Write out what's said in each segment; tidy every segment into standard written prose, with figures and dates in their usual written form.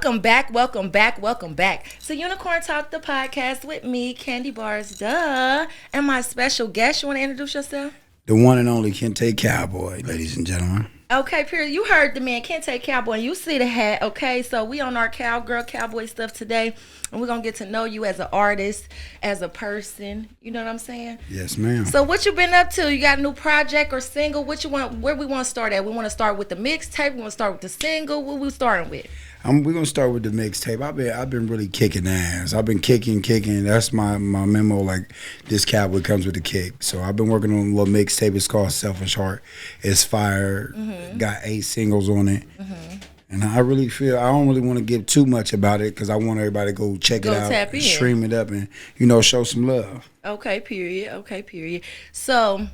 Welcome back to Unicorn Talk, the podcast with me, Candy Bars, and my special guest. You want to introduce yourself? The one and only Kentay Cowboy, ladies and gentlemen. Okay, period. You heard the man, Kentay Cowboy, and you see the hat, okay? So we on our cowboy stuff today, and we're going to get to know you as an artist, as a person. You know what I'm saying? Yes, ma'am. So what you been up to? You got a new project or single? What you want? Where we want to start at? We want to start with the mixtape? We want to start with the single? What we starting with? We're gonna start with the mixtape. I've been really kicking ass. I've been kicking. That's my memo. Like, this cowboy comes with a kick. So I've been working on a little mixtape. It's called Selfish Heart. It's fire. Got 8 singles on it. And I really feel I don't really want to give too much about it because I want everybody to go check it out, stream it up, and show some love. Okay, period. So,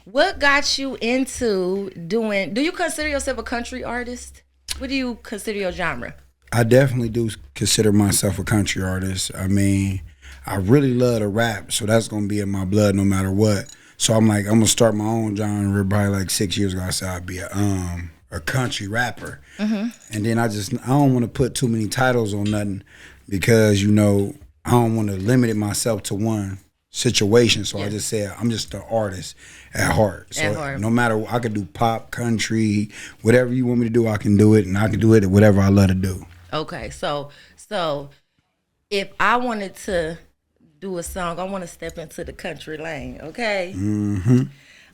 what got you into doing? Do you consider yourself a country artist? What do you consider your genre? I definitely do consider myself a country artist. I mean, I really love to rap, so that's going to be in my blood no matter what. So I'm going to start my own genre. Probably like 6 years ago, I said I'd be a country rapper. And then I don't want to put too many titles on nothing because, I don't want to limit myself to one situation. So I just said I'm just an artist at heart. So no matter, I could do pop, country, whatever you want me to do, I can do it, and I can do it at whatever I love to do. Okay, so if I wanted to do a song, I want to step into the country lane. Okay.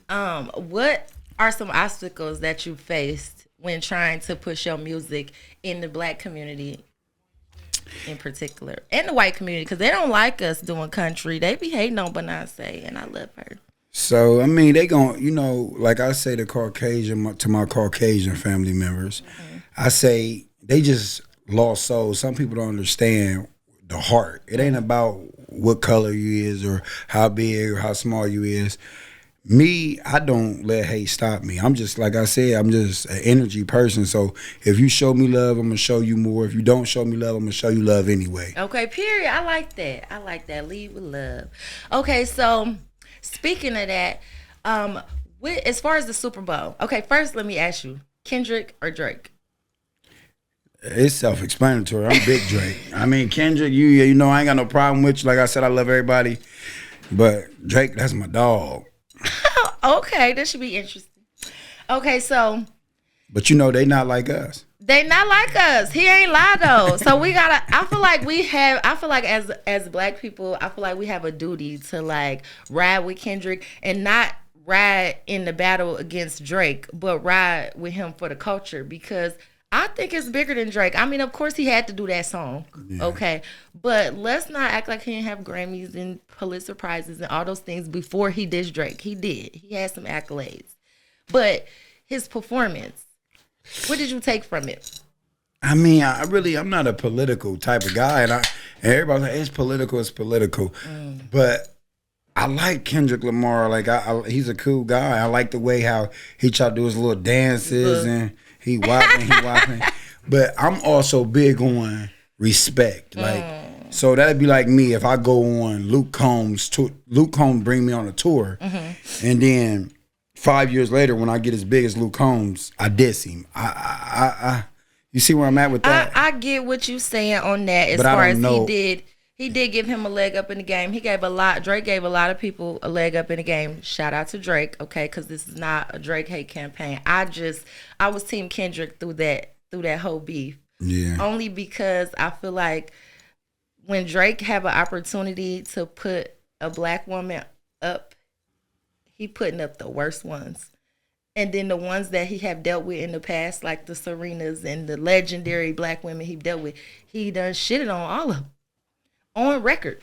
What are some obstacles that you faced when trying to push your music in the Black community in particular, and the white community, because they don't like us doing country? They be hating on Beyonce, and I love her. So, I mean, they gon', like I say to my Caucasian family members, I say they just lost souls. Some people don't understand the heart. It ain't about what color you is or how big or how small you is. Me, I don't let hate stop me. I'm just, like I said, I'm just an energy person. So if you show me love, I'm going to show you more. If you don't show me love, I'm going to show you love anyway. Okay, period. I like that. Lead with love. Okay, so speaking of that, as far as the Super Bowl, okay, first let me ask you, Kendrick or Drake? It's self-explanatory. I'm Big Drake. I mean, Kendrick, I ain't got no problem with you. Like I said, I love everybody. But Drake, that's my dog. Okay, that should be interesting. Okay, so. But they not like us. They not like us. He ain't lie though. So we gotta. I feel like as Black people, I feel like we have a duty to like ride with Kendrick and not ride in the battle against Drake, but ride with him for the culture, because I think it's bigger than Drake. I mean, of course he had to do that song, okay, but let's not act like he didn't have Grammys and Pulitzer Prizes and all those things before he dissed Drake. He did. He had some accolades, but his performance. What did you take from it? I mean, I'm not a political type of guy, and everybody's like, it's political. But I like Kendrick Lamar. Like, he's a cool guy. I like the way how he tried to do his little dances and he whopping. But I'm also big on respect. Like, so that'd be like me if I go on Luke Combs bring me on a tour, and then 5 years later, when I get as big as Luke Combs, I diss him. You see where I'm at with that? I get what you saying on that. As far as he did give him a leg up in the game. Drake gave a lot of people a leg up in the game. Shout out to Drake, okay? Because this is not a Drake hate campaign. I was Team Kendrick through that whole beef. Yeah. Only because I feel like when Drake have an opportunity to put a Black woman up, he putting up the worst ones. And then the ones that he have dealt with in the past, like the Serenas and the legendary Black women he dealt with, he done shitted on all of them. On record.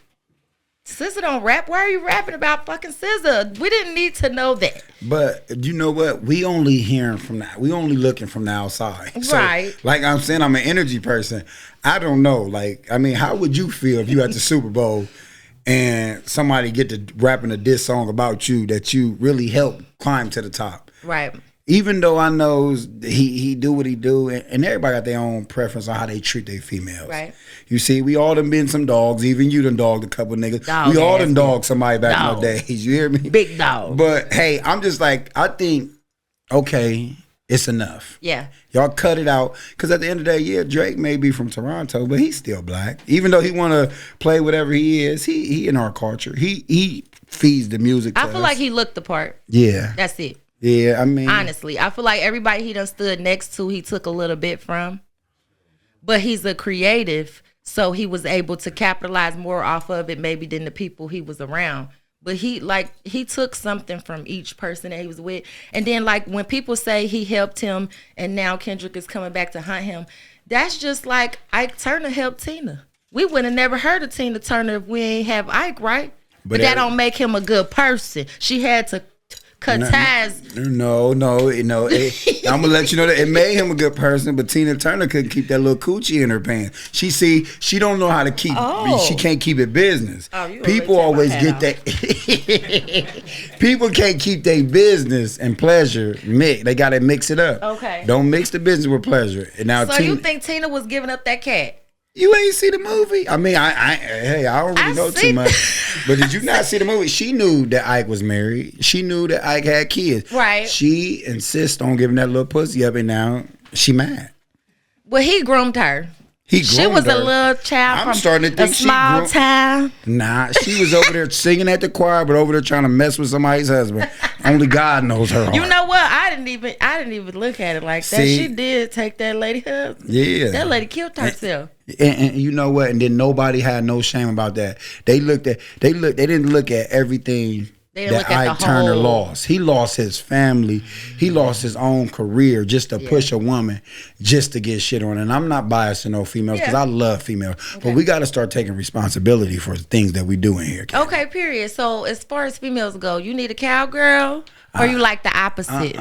SZA don't rap. Why are you rapping about fucking SZA? We didn't need to know that. But you know what? We only hearing from that. We only looking from the outside. So, right. Like I'm saying, I'm an energy person. I don't know. Like, I mean, how would you feel if you at the Super Bowl and somebody get to rapping a diss song about you that you really helped climb to the top? Right. Even though I know he do what he do, and everybody got their own preference on how they treat their females. Right. You see, we all done been some dogs. Even you done dogged a couple niggas. Dog we all done dogged somebody back in the days. You hear me? Big dog. But hey, I'm just like, I think, okay, It's enough. Yeah. Y'all cut it out. Because at the end of the day, yeah, Drake may be from Toronto, but he's still black. Even though he want to play whatever he is, he in our culture. He feeds the music to I feel us. like he looked the part. Yeah. That's it. Yeah, I mean. Honestly, I feel like everybody he done stood next to, he took a little bit from. But he's a creative, so he was able to capitalize more off of it maybe than the people he was around. But he took something from each person that he was with. And then like when people say he helped him and now Kendrick is coming back to hunt him, that's just like Ike Turner helped Tina. We would have never heard of Tina Turner if we ain't have Ike, right? But that don't make him a good person. She had to cut ties. No. I'm gonna let you know that it made him a good person, but Tina Turner couldn't keep that little coochie in her pants. She don't know how to keep. She can't keep it business. People always get that. People can't keep their business and pleasure mixed. They gotta mix it up. Okay. Don't mix the business with pleasure. And now, so you think Tina was giving up that cat? You ain't see the movie? I mean, I don't really know too much. But did you not see the movie? She knew that Ike was married. She knew that Ike had kids. Right. She insists on giving that little pussy up, and now she mad. Well, he groomed her. She was a little child from starting to think a small town. Nah, she was over there singing at the choir, but over there trying to mess with somebody's husband. Only God knows her heart. You know what? I didn't even look at it like that. See? She did take that lady husband. Yeah. That lady killed herself. And you know what? And then nobody had no shame about that. They didn't look at everything that Ike Turner lost. He lost his family. He lost his own career just to push a woman, just to get shit on. And I'm not biased to no females because I love females. Okay. But we got to start taking responsibility for the things that we do in here. Kate. Okay, period. So as far as females go, you need a cowgirl? Or you like the opposite? Like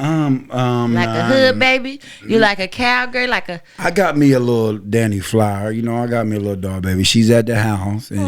a hood baby? You like a cowgirl? I got me a little Danny Flower. You know, I got me a little dog baby. She's at the house, and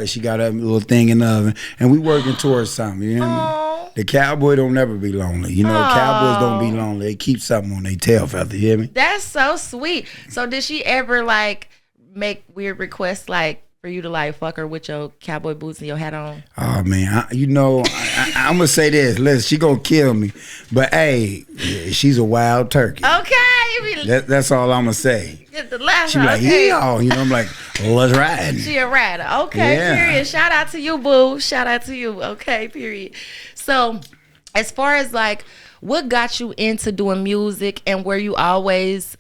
she got a little thing in the oven, and we working towards something. You know what I mean? The cowboy don't never be lonely. You know, cowboys don't be lonely. They keep something on their tail feather. You hear me? That's so sweet. So did she ever like make weird requests like for you to like fuck her with your cowboy boots and your hat on? Oh man, I'm gonna say this. Listen, she gonna kill me, but hey, she's a wild turkey. Okay, that's all I'm gonna say. Get the last. She be like, yeah, you know. I'm like, well, let's ride. She a rider. Okay, period. Shout out to you, boo. Shout out to you. Okay, period. So, as far as like, what got you into doing music, and were you always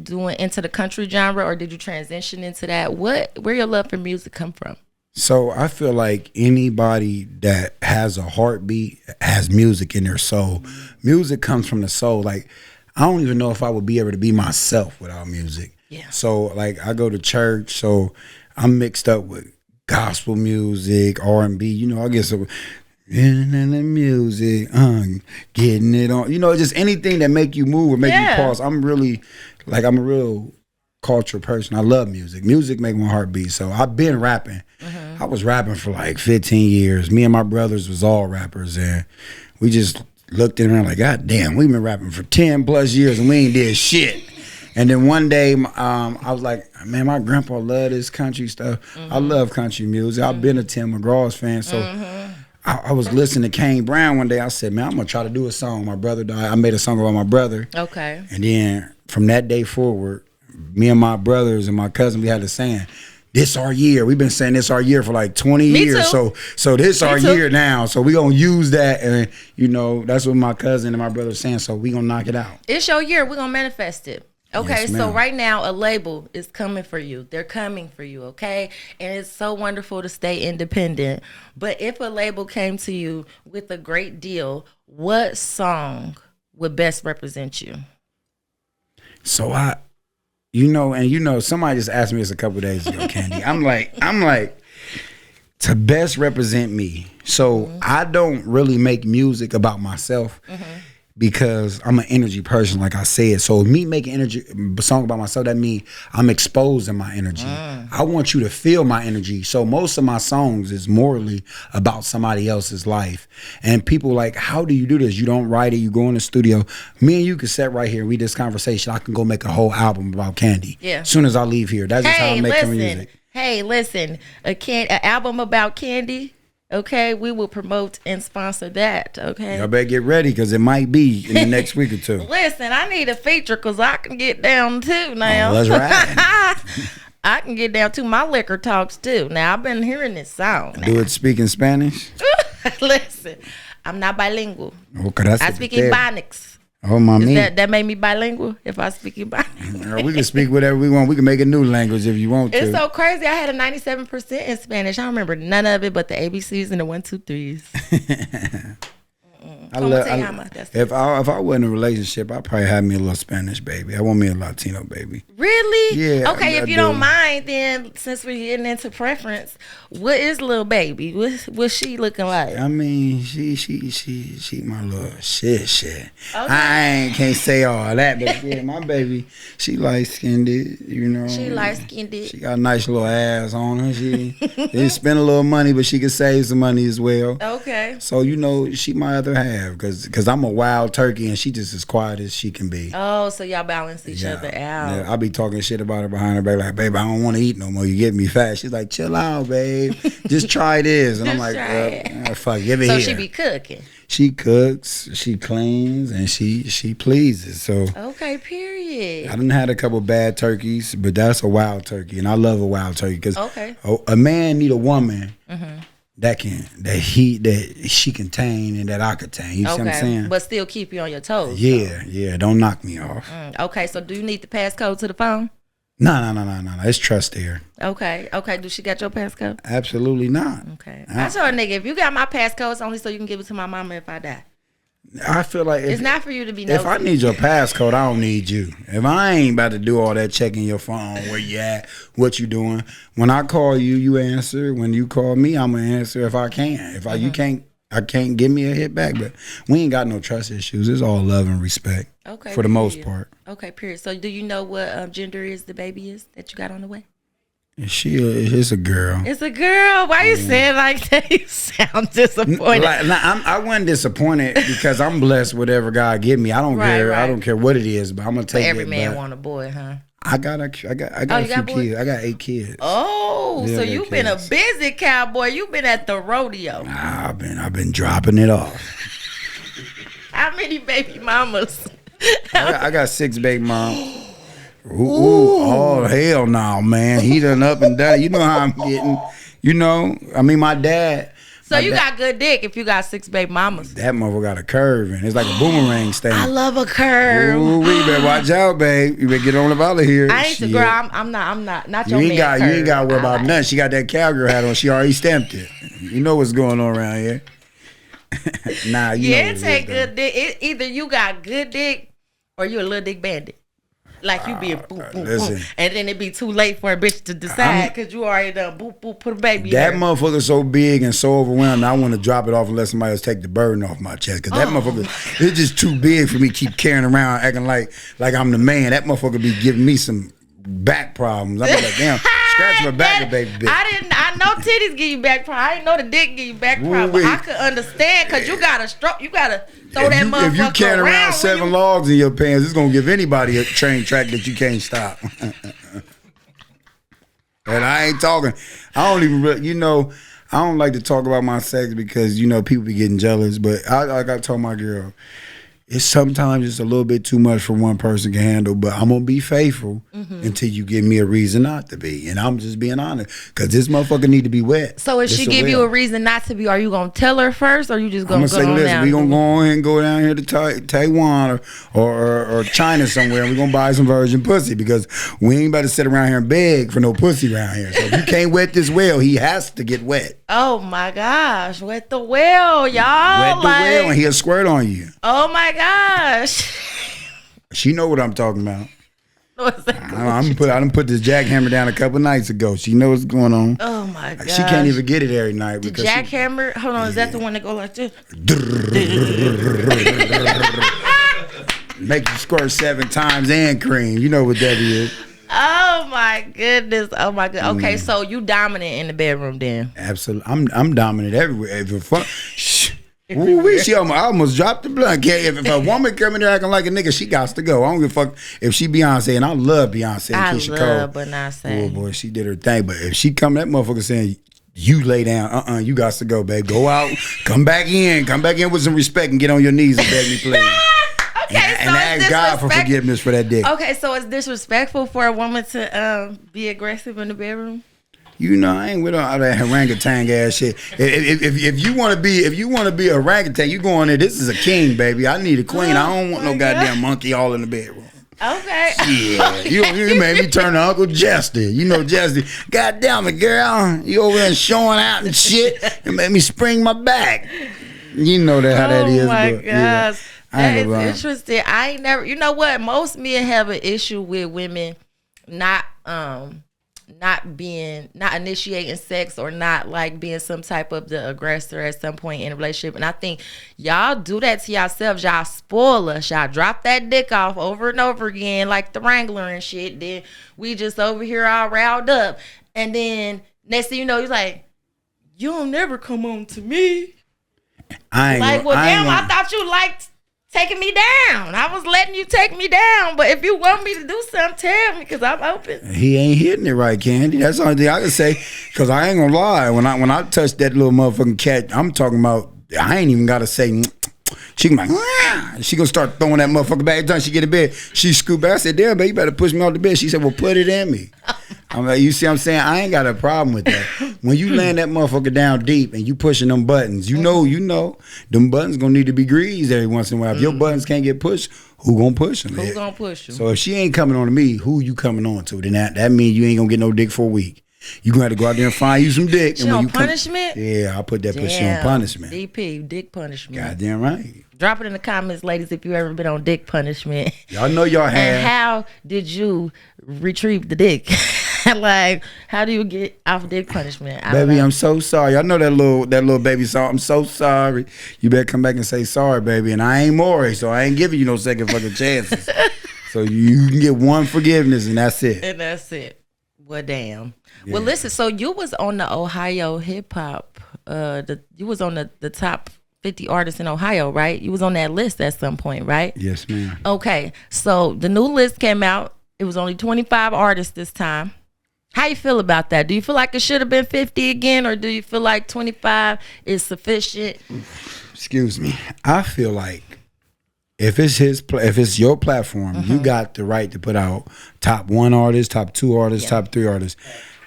doing into the country genre, or did you transition into that? Where your love for music come from? So I feel like anybody that has a heartbeat has music in their soul. Music comes from the soul. Like, I don't even know if I would be able to be myself without music. Yeah. So like I go to church, so I'm mixed up with gospel music, R&B. You know, I get some. In the music, getting it on. You know, just anything that make you move or make you pause. I'm a real cultural person. I love music. Music make my heart beat. So I've been rapping. Mm-hmm. I was rapping for like 15 years. Me and my brothers was all rappers, and we just looked around like, God damn, we've been rapping for 10 plus years and we ain't did shit. And then one day, I was like, man, my grandpa loved this country stuff. Mm-hmm. I love country music. I've been a Tim McGraw's fan, so I was listening to Kane Brown one day. I said, man, I'm going to try to do a song. My brother died. I made a song about my brother. Okay. And then from that day forward, me and my brothers and my cousin, we had a saying, this our year. We've been saying this our year for like 20 years. Too. So this our year now. So we going to use that. And, you know, that's what my cousin and my brother saying. So we going to knock it out. It's your year. We're going to manifest it. Okay, yes, so right now a label is coming for you. They're coming for you, okay? And it's so wonderful to stay independent. But if a label came to you with a great deal, what song would best represent you? So somebody just asked me this a couple of days ago, Candy. I'm like, to best represent me. So I don't really make music about myself. Because I'm an energy person, like I said. So me making a song about myself, that means I'm exposing my energy. I want you to feel my energy. So most of my songs is morally about somebody else's life. And people like, how do you do this? You don't write it, you go in the studio. Me and you can sit right here, read this conversation. I can go make a whole album about Candy. Yeah. As soon as I leave here. That's just how I make music. Hey, listen, an album about Candy, Okay, we will promote and sponsor that. Okay. Y'all better get ready because it might be in the next week or two. Listen, I need a feature because I can get down too now. Oh, that's right. I can get down to my liquor talks too. Now I've been hearing this song. Do it speaking Spanish? Listen, I'm not bilingual. Okay, that's I speak Ebonics. Oh, mami. That made me bilingual if I speak Ebonics. We can speak whatever we want. We can make a new language if you want to. It's so crazy. I had a 97% in Spanish. I don't remember none of it but the ABCs and the 1, 2, 3s. If I were in a relationship, I'd probably have me a little Spanish baby. I want me a Latino baby. Really? Yeah. Okay, if you don't mind, then since we're getting into preference, what is little baby? What's she looking like? I mean, she my little shit. Okay. I can't say all that, but yeah, my baby, she light skinned, you know. She light skinned. She got a nice little ass on her. She didn't spend a little money, but she could save some money as well. Okay. So you know, she my other half because I'm a wild turkey and she just as quiet as she can be. Oh, so y'all balance each other out. Yeah, I be talking shit about her behind her back like, babe, I don't want to eat no more. You get me fat. She's like, chill out, babe. Just try this. And I'm like, fuck, give it here. So she be cooking. She cooks, she cleans, and she pleases. So okay, period. I done had a couple bad turkeys, but that's a wild turkey, and I love a wild turkey because a man need a woman that she can tame and that I could tame. You see what I'm saying? But still keep you on your toes. Yeah. Don't knock me off. Okay, so do you need the passcode to the phone? No. It's trust there. Okay. Do she got your passcode? Absolutely not. Okay. I told a nigga, if you got my passcode, it's only so you can give it to my mama if I die. I feel like it's not for you to be nosy. If I need your passcode, I don't need you. If I ain't about to do all that checking your phone, where you at, what you doing. When I call you, you answer. When you call me, I'm gonna answer if I can. If you can't, I can't give me a hit back. But we ain't got no trust issues. It's all love and respect. Okay. For the most part. Okay. Period. So do you know what gender is the baby is that you got on the way? It's a girl. It's a girl. Why you saying like that? You sound disappointed. I wasn't disappointed because I'm blessed with whatever God give me. I don't care. Right. I don't care what it is, but I'm gonna take it. Every man want a boy, huh? I got a few kids. I got 8 kids. Oh, so you've been a busy cowboy. You've been at the rodeo. Nah, I've been dropping it off. How many baby mamas? I got 6 baby moms. Ooh, oh hell no, man. He done up and down. You know how I'm getting. You know, I mean my dad. So you got good dick if you got 6 baby mamas. That motherfucker got a curve and it's like a boomerang stand. I love a curve. Ooh, we better watch out, babe. You better get on up out of here. I ain't the girl. I'm not your man. You ain't got to worry about nothing. She got that cowgirl hat on. She already stamped it. You know what's going on around here. Nah, you know it take good dick. Either you got good dick or you a little dick bandit. Like you be boop, boop, and then it be too late for a bitch to decide because you already done boop, boop, put a baby in that motherfucker's so big and so overwhelmed, I want to drop it off and let somebody else take the burden off my chest. Because that motherfucker, it's just too big for me to keep carrying around acting like I'm the man. That motherfucker be giving me some back problems. I be like, damn, scratch my back, baby bitch. I know titties give you back problems. I didn't know the dick give you back problems. I could understand because you got to stroke. You got to throw that motherfucker around. If you carry around 7 logs in your pants, it's going to give anybody a train track that you can't stop. And I ain't talking. I don't even, you know, I don't like to talk about my sex because, you know, people be getting jealous. But I got to tell my girl, it's sometimes it's a little bit too much for one person to handle, but I'm going to be faithful until you give me a reason not to be. And I'm just being honest because this motherfucker need to be wet. So if she give you a reason not to be, are you going to tell her first or you just going to go say, listen, down? We're going to go ahead and go down here to Taiwan or China somewhere and we're going to buy some virgin pussy because we ain't about to sit around here and beg for no pussy around here. So if you can't wet this well, he has to get wet. Oh my gosh, wet the well, y'all. Wet the well and he'll squirt on you. Oh my gosh. She know what I'm talking about. I done put this jackhammer down a couple nights ago. She knows what's going on. Oh my god. She can't even get it every night. The jackhammer? Hold on, is that the one that go like this? Make you squirt 7 times and cream. You know what that is. Oh my goodness. Oh my god. Okay, so you dominant in the bedroom then. Absolutely. I'm dominant everywhere. I almost dropped the blunt. If a woman come in there acting like a nigga, she got to go. I don't give a fuck if she Beyonce, and I love Beyonce and Keisha Cole. Beyonce. Oh boy, she did her thing. But if she come, that motherfucker saying, you lay down. You got to go, babe. Go out, come back in with some respect and get on your knees and beg me, please. Okay, and ask God for forgiveness for that dick. Okay, so it's disrespectful for a woman to be aggressive in the bedroom? You know, I ain't with all that orangutan ass shit. If you want to be a orangutan, you go in there. This is a king, baby. I need a queen. I don't want no goddamn monkey all in the bedroom. Okay. Yeah, you made me turn to Uncle Jester. You know Jester. God damn it, girl. You over there showing out and shit. It made me spring my back. You know that how that is. Oh my gosh. Yeah, that is interesting. I ain't never. You know what? Most men have an issue with women not initiating sex or not like being some type of the aggressor at some point in a relationship. And I think y'all do that to yourselves. Y'all spoil us. Y'all drop that dick off over and over again like the Wrangler and shit. Then we just over here all riled up. And then next thing you know, he's like, you don't never come on to me. I thought you liked taking me down. I was letting you take me down. But if you want me to do something, tell me, because I'm open. He ain't hitting it right, Candy. That's the only thing I can say. Because I ain't gonna lie. When I touch that little motherfucking cat, I'm talking about, I ain't even gotta say. She can she gonna start throwing that motherfucker back. Every time she get in bed, she scoop back. I said, damn, baby, you better push me off the bed. She said, well, put it in me. I'm like, you see what I'm saying? I ain't got a problem with that. When you laying that motherfucker down deep and you pushing them buttons, you know, them buttons gonna need to be greased every once in a while. If your buttons can't get pushed, who gonna push them? Who gonna push them? So if she ain't coming on to me, who you coming on to? Then that means you ain't gonna get no dick for a week. You gonna have to go out there and find you some dick. She on punishment? Yeah, I'll put that pussy on punishment. DP, dick punishment. Goddamn right. Drop it in the comments, ladies, if you ever been on dick punishment. Y'all know y'all have. And how did you retrieve the dick? Like, how do you get off dick punishment? Baby, I'm so sorry. I know that little baby song. I'm so sorry. You better come back and say sorry, baby. And I ain't Maury, so I ain't giving you no second fucking chances. So you can get one forgiveness, and that's it. And that's it. Well, damn. Yeah. Well, listen. So you was on the Ohio hip hop. You was on the top 50 artists in Ohio, right? You was on that list at some point, right? Yes, ma'am. Okay. So the new list came out. It was only 25 artists this time. How you feel about that? Do you feel like it should have been 50 again, or do you feel like 25 is sufficient? Excuse me. I feel like if it's your platform, you got the right to put out top 1 artist, top 2 artists, top 3 artists.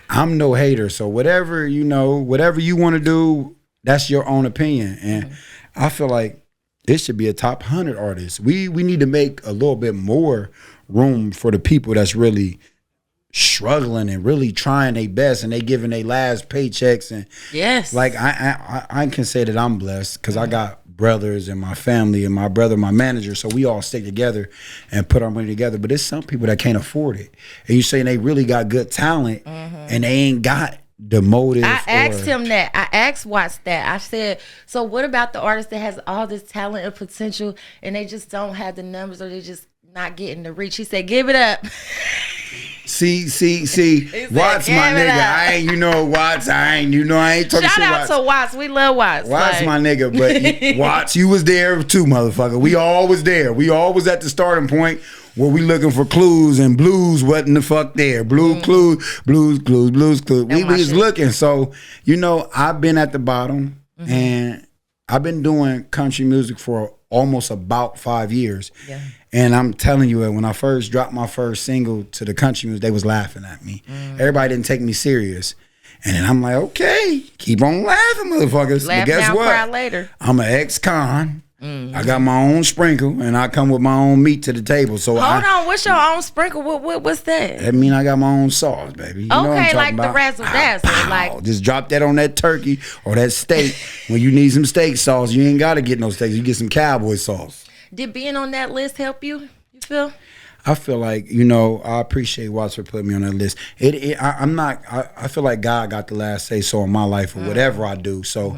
I'm no hater, so whatever you want to do, that's your own opinion. And I feel like it should be a top 100 artists. We need to make a little bit more room for the people that's really struggling and really trying their best, and they giving their last paychecks. And yes, like I can say that I'm blessed because I got brothers and my family and my brother, my manager, so we all stick together and put our money together. But there's some people that can't afford it, and you saying they really got good talent and they ain't got the motive. I asked him that. I asked Watts that. I said, so what about the artist that has all this talent and potential and they just don't have the numbers, or they just not getting the reach? He said, give it up. See, Watts my nigga. Watts, I ain't talking Shout out to Watts. We love Watts. Watts my nigga, but Watts, you was there too, motherfucker. We all was there. We all was at the starting point where we looking for clues, and blues wasn't the fuck there. Blues clues. We was looking. So, I've been at the bottom, and I've been doing country music for almost about 5 years. Yeah. And I'm telling you, when I first dropped my first single to the country music, they was laughing at me. Everybody didn't take me serious. And then I'm like, okay, keep on laughing, motherfuckers. Laugh but guess now, what? Cry later. I'm an ex-con. I got my own sprinkle, and I come with my own meat to the table. So hold on, what's your own sprinkle? What's that? That mean I got my own sauce, baby. You know what I'm like about? The razzle dazzle. Like, just drop that on that turkey or that steak. When you need some steak sauce, you ain't got to get no steaks. You get some Cowboy sauce. Did being on that list help you? You feel? I feel like, I appreciate Watts for putting me on that list. I feel like God got the last say so in my life or whatever I do. So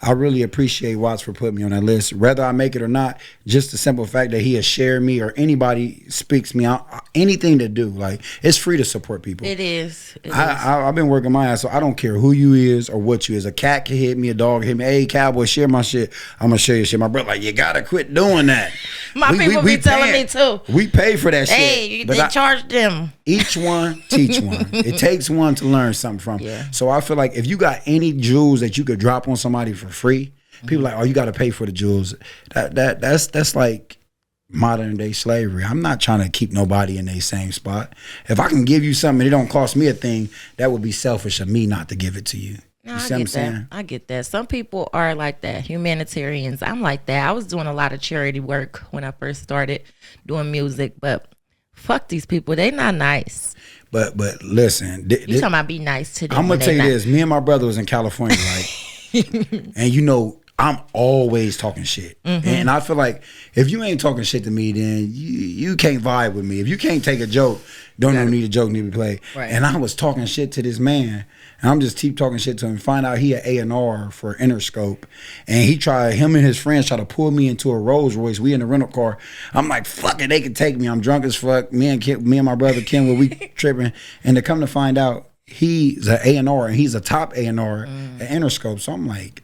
I really appreciate Watts for putting me on that list. Whether I make it or not, just the simple fact that he has shared me or anybody speaks me out, anything to do, like, it's free to support people. It is. I've been working my ass, so I don't care who you is or what you is. A cat can hit me, a dog can hit me. Hey, Cowboy, share my shit. I'm going to share your shit. My brother, like, you got to quit doing that. My people be telling me too. We pay for that shit. Hey, they charge them. Each one, teach one. It takes one to learn something from. Yeah. So I feel like if you got any jewels that you could drop on somebody for free, people like, oh, you got to pay for the jewels. That's like modern day slavery. I'm not trying to keep nobody in their same spot. If I can give you something and it don't cost me a thing, that would be selfish of me not to give it to you. No, You see what I'm saying? I get that. Some people are like that, humanitarians. I'm like that. I was doing a lot of charity work when I first started doing music, but fuck these people. They not nice. But listen, You talking about be nice to them. I'm gonna tell you this. Me and my brother was in California, right? And you know, I'm always talking shit. And I feel like if you ain't talking shit to me, then you can't vibe with me. If you can't take a joke, don't need a joke need to be played. Right. And I was talking shit to this man. And I'm just keep talking shit to him. Find out he an A&R for Interscope. And him and his friends try to pull me into a Rolls Royce. We in the rental car. I'm like, fuck it, they can take me. I'm drunk as fuck. Me and my brother Ken, we tripping. And to come to find out, he's an A&R and he's a top A&R at Interscope. So I'm like,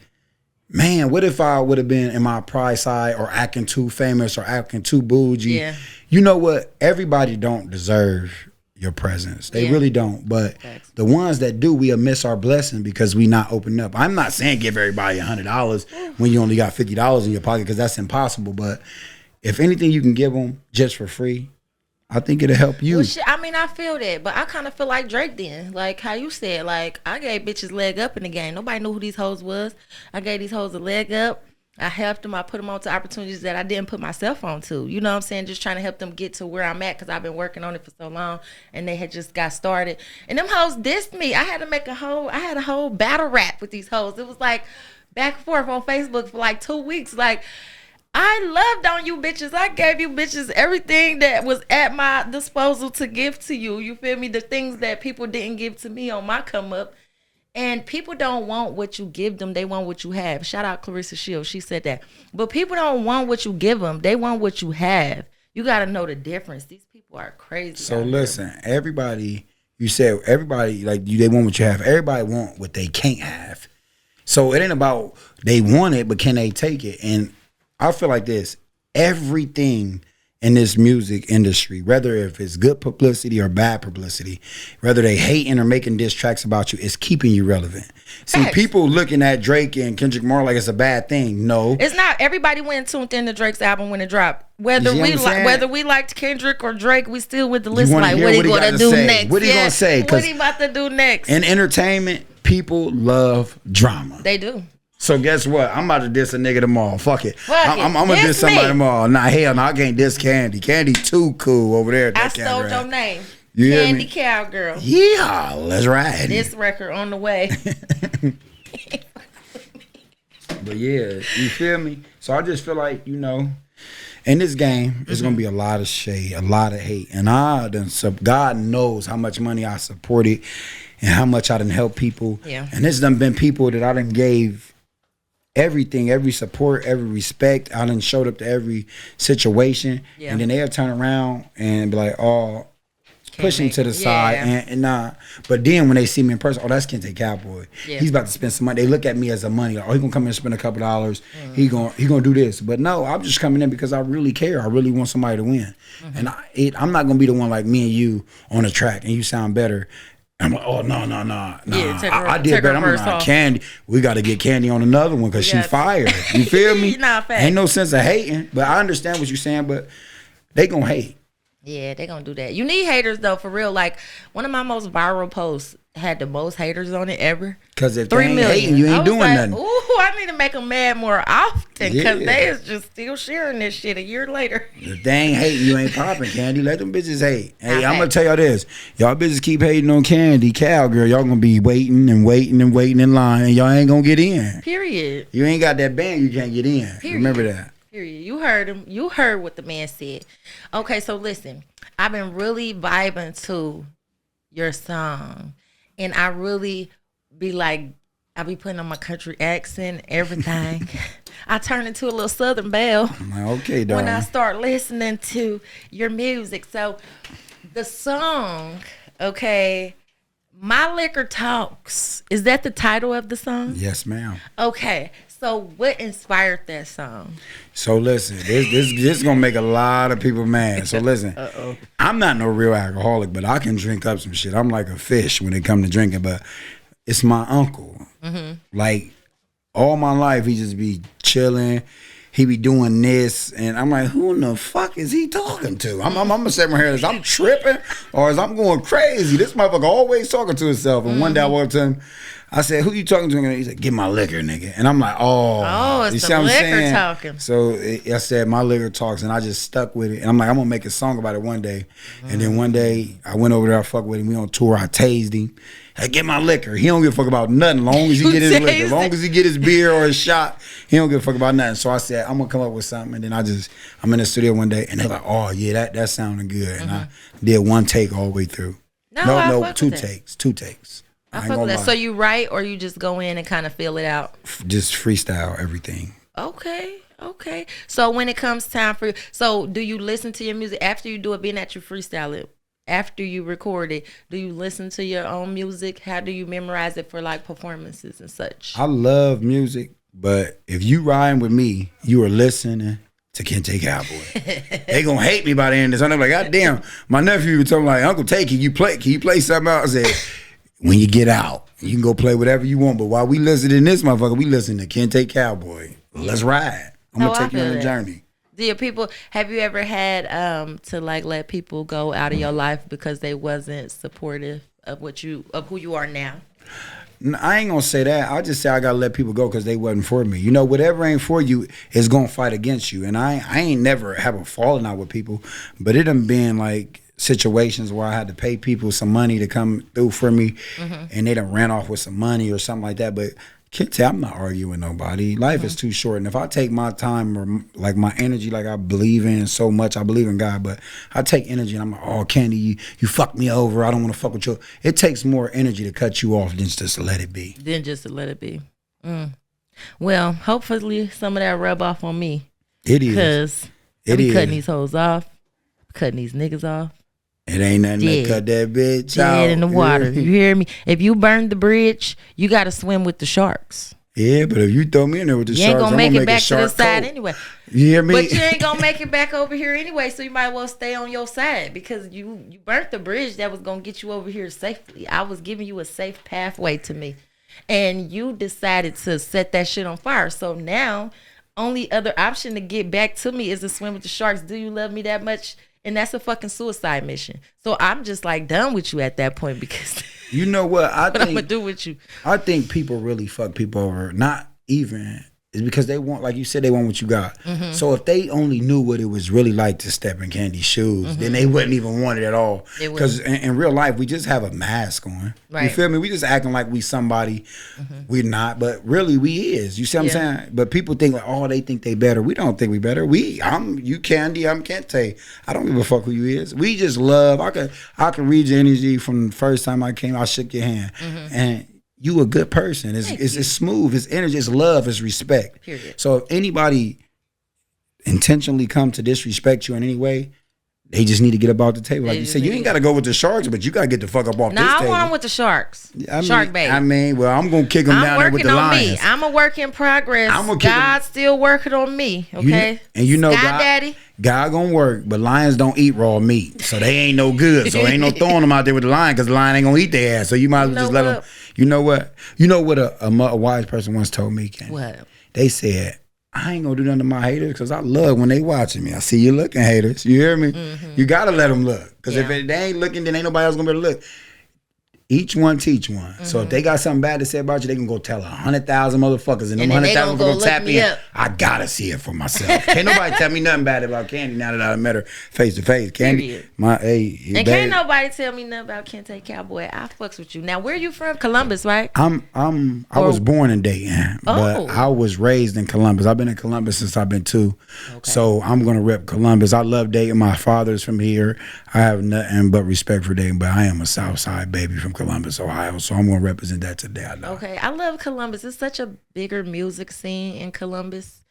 man, what if I would have been in my pride side or acting too famous or acting too bougie? Yeah. You know what? Everybody don't deserve your presence. They really don't. But the ones that do, we'll miss our blessing because we not open up. I'm not saying give everybody $100 when you only got $50 in your pocket because that's impossible. But if anything you can give them just for free, I think it'll help you. Well, I mean, I feel that, but I kind of feel like Drake then. Like how you said, like I gave bitches leg up in the game. Nobody knew who these hoes was. I gave these hoes a leg up. I helped them. I put them onto opportunities that I didn't put myself onto. You know what I'm saying? Just trying to help them get to where I'm at because I've been working on it for so long, and they had just got started. And them hoes dissed me. I had to make I had a whole battle rap with these hoes. It was like back and forth on Facebook for like 2 weeks. Like, I loved on you bitches. I gave you bitches everything that was at my disposal to give to you. You feel me? The things that people didn't give to me on my come up. And people don't want what you give them. They want what you have. Shout out Clarissa Shields. She said that. But people don't want what you give them. They want what you have. You got to know the difference. These people are crazy. So listen, everybody, you said everybody, like they want what you have. Everybody want what they can't have. So it ain't about they want it, but can they take it? And I feel like this. Everything in this music industry, whether if it's good publicity or bad publicity, whether they hating or making diss tracks about you, it's keeping you relevant. See, people looking at Drake and Kendrick Lamar like it's a bad thing. No, it's not. Everybody went tuned into Drake's album when it dropped. Whether we liked Kendrick or Drake, we still with the list. Like, what he gonna do next? What he gonna say? What he about to do next? In entertainment, people love drama. They do. So guess what? I'm about to diss a nigga tomorrow. Fuck it. I'm gonna diss somebody tomorrow. Nah, hell no, I can't diss Candy. Candy too cool over there. I stole your name. You Candy Cowgirl. Yeah, let's ride. This record on the way. But yeah, you feel me? So I just feel like, you know, in this game, there's gonna be a lot of shade, a lot of hate. And God knows how much money I supported and how much I done helped people. Yeah. And this done been people that I done gave everything, every support, every respect. I done showed up to every situation. Yeah. And then they'll turn around and be like, oh, pushing to the side. And nah. But then when they see me in person, oh, that's Kentay Cowboy. Yeah. He's about to spend some money. They look at me as a money. Like, oh, he gonna come in and spend a couple dollars. He gonna do this. But no, I'm just coming in because I really care. I really want somebody to win. And I'm not gonna be the one like me and you on a track and you sound better. I'm like, oh, no. Yeah, I did better. I'm like, Candy. We got to get Candy on another one because she fired. You feel me? Ain't no sense of hating. But I understand what you're saying, but they going to hate. Yeah, they going to do that. You need haters, though, for real. Like, one of my most viral posts had the most haters on it ever. Because if 3 they ain't million. Hating, you ain't doing nothing. Ooh, I need to make them mad more often because they is just still sharing this shit a year later. If they ain't hating, you ain't popping, Candy. Let them bitches hate. Hey, I'm going to tell y'all this. Y'all bitches keep hating on Candy, Cowgirl. Y'all going to be waiting in line. And y'all ain't going to get in. Period. You ain't got that band, you can't get in. Period. Remember that. Period. You heard him. You heard what the man said. Okay, so listen. I've been really vibing to your song. And I really be like, I be putting on my country accent, everything. I turn into a little Southern belle. Okay, darling. When I start listening to your music. So the song, okay, My Liquor Talks. Is that the title of the song? Yes, ma'am. Okay. So what inspired that song? So listen, this gonna make a lot of people mad. So listen, I'm not no real alcoholic, but I can drink up some shit. I'm like a fish when it come to drinking, but it's my uncle. Like all my life, he just be chilling. He be doing this, and I'm like, who in the fuck is he talking to? I'm gonna say my hair, is I'm tripping or is I'm going crazy? This motherfucker always talking to himself. And one day I walked up to him, I said, who you talking to? And he said, get my liquor, nigga. And I'm like, it's you see the what I'm liquor saying? talking. So I said, my liquor talks, and I just stuck with it. And I'm like, I'm gonna make a song about it one day. And then one day I went over there, I fucked with him. We on tour, I tased him. I get my liquor. He don't give a fuck about nothing. Long as he get his liquor, long as he get his beer or his shot, he don't give a fuck about nothing. So I said, I'm gonna come up with something. And then I'm in the studio one day, and they're like, oh yeah, that sounded good. And I did one take all the way through. No, two takes. I fuck with that. So you write or you just go in and kind of feel it out? Just freestyle everything. Okay. So when it comes time so do you listen to your music after you do it, being that you freestyle it? After you record it, do you listen to your own music? How do you memorize it for like performances and such? I love music, but if you riding with me, you are listening to Kentay Cowboy. They gonna hate me by the end of this. I'm like, God damn, my nephew was telling me like, Uncle Tay, can you play something else? I said, when you get out, you can go play whatever you want, but while we listen to this motherfucker, we listen to Kentay Cowboy. Let's ride. I'm gonna take you on a journey. Have you ever had to like let people go out of your life because they wasn't supportive of who you are now? I ain't gonna say that. I just say I gotta let people go because they wasn't for me. You know, whatever ain't for you is gonna fight against you. And I ain't never have a falling out with people, but it done been like situations where I had to pay people some money to come through for me, and they done ran off with some money or something like that. But Kentay, I'm not arguing with nobody. Life is too short, and if I take my time or like my energy, like I believe in so much, I believe in God, but I take energy and I'm like, oh, Candy, you fucked me over. I don't want to fuck with you. It takes more energy to cut you off than just to let it be. Well, hopefully some of that rub off on me. It is. Because I be cutting these hoes off, cutting these niggas off. It ain't nothing to cut that bitch out. Dead in the water. You hear me? If you burn the bridge, you got to swim with the sharks. Yeah, but if you throw me in there with the sharks, you ain't gonna make it back to the side anyway. You hear me? But you ain't gonna make it back over here anyway, so you might well stay on your side because you burnt the bridge that was gonna get you over here safely. I was giving you a safe pathway to me, and you decided to set that shit on fire. So now, only other option to get back to me is to swim with the sharks. Do you love me that much? And that's a fucking suicide mission. So I'm just like done with you at that point because you know what I'm gonna do with you. I think people really fuck people over. Not even is because they want, like you said, they want what you got. So if they only knew what it was really like to step in Candy's shoes, then they wouldn't even want it at all. Because in real life, we just have a mask on. Right. You feel me? We just acting like we somebody. We're not, but really we is. You see what I'm saying? But people think like, oh, they think they better. We don't think we better. You Candy, I'm Kentay. I don't give a fuck who you is. We just love. I can read your energy from the first time I came. I shook your hand, and you a good person. It's smooth. It's energy. It's love. It's respect. Period. So if anybody intentionally come to disrespect you in any way, they just need to get up off the table. Like you said, you ain't got to go with the sharks, but you got to get the fuck up off this table. I want them with the sharks. Shark bait. Well, I'm going to kick them down there with the lions. I'm a work in progress. God's still working on me, okay? And you know God Daddy. God gonna work, but lions don't eat raw meat, so they ain't no good. So ain't no throwing them out there with the lion because the lion ain't gonna eat their ass. So you might as well just let them. You know what? You know what a wise person once told me, Ken? What? They said, I ain't gonna do nothing to my haters because I love when they watching me. I see you looking, haters. You hear me? You gotta let them look because if they ain't looking, then ain't nobody else gonna be able to look. Each one teach one. So if they got something bad to say about you, they can go tell 100,000 motherfuckers, and them 100,000 gonna tap in. I gotta see it for myself. Can't nobody tell me nothing bad about Candy now that I met her face to face. Candy, can't nobody tell me nothing about Kentay Cowboy. I fucks with you. Now, where you from? Columbus, right? I was born in Dayton, but I was raised in Columbus. I've been in Columbus since I've been 2. So I'm gonna rep Columbus. I love Dayton. My father's from here. I have nothing but respect for Dayton, but I am a South Side baby from Columbus, Ohio, so I'm going to represent that today. I know. Okay, I love Columbus. It's such a bigger music scene in Columbus.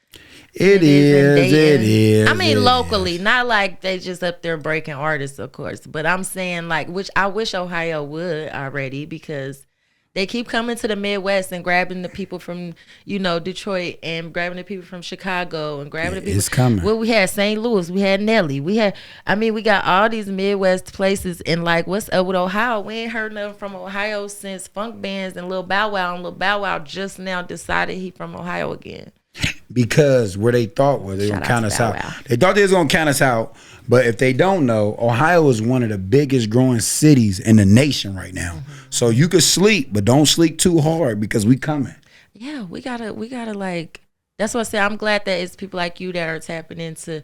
It is. I mean, locally, not like they just up there breaking artists, of course. But I'm saying, like, which I wish Ohio would already, because they keep coming to the Midwest and grabbing the people from, Detroit, and grabbing the people from Chicago, and grabbing the people. It's coming. Well, we had St. Louis, we had Nelly, we got all these Midwest places, and like, what's up with Ohio? We ain't heard nothing from Ohio since Funk Bands and Lil Bow Wow, and Lil Bow Wow just now decided he from Ohio again. Because where they thought was they were gonna count us out. They thought they was gonna count us out, but if they don't know, Ohio is one of the biggest growing cities in the nation right now. Mm-hmm. So you could sleep, but don't sleep too hard, because we coming. Yeah, we gotta like. That's what I say. I'm glad that it's people like you that are tapping into,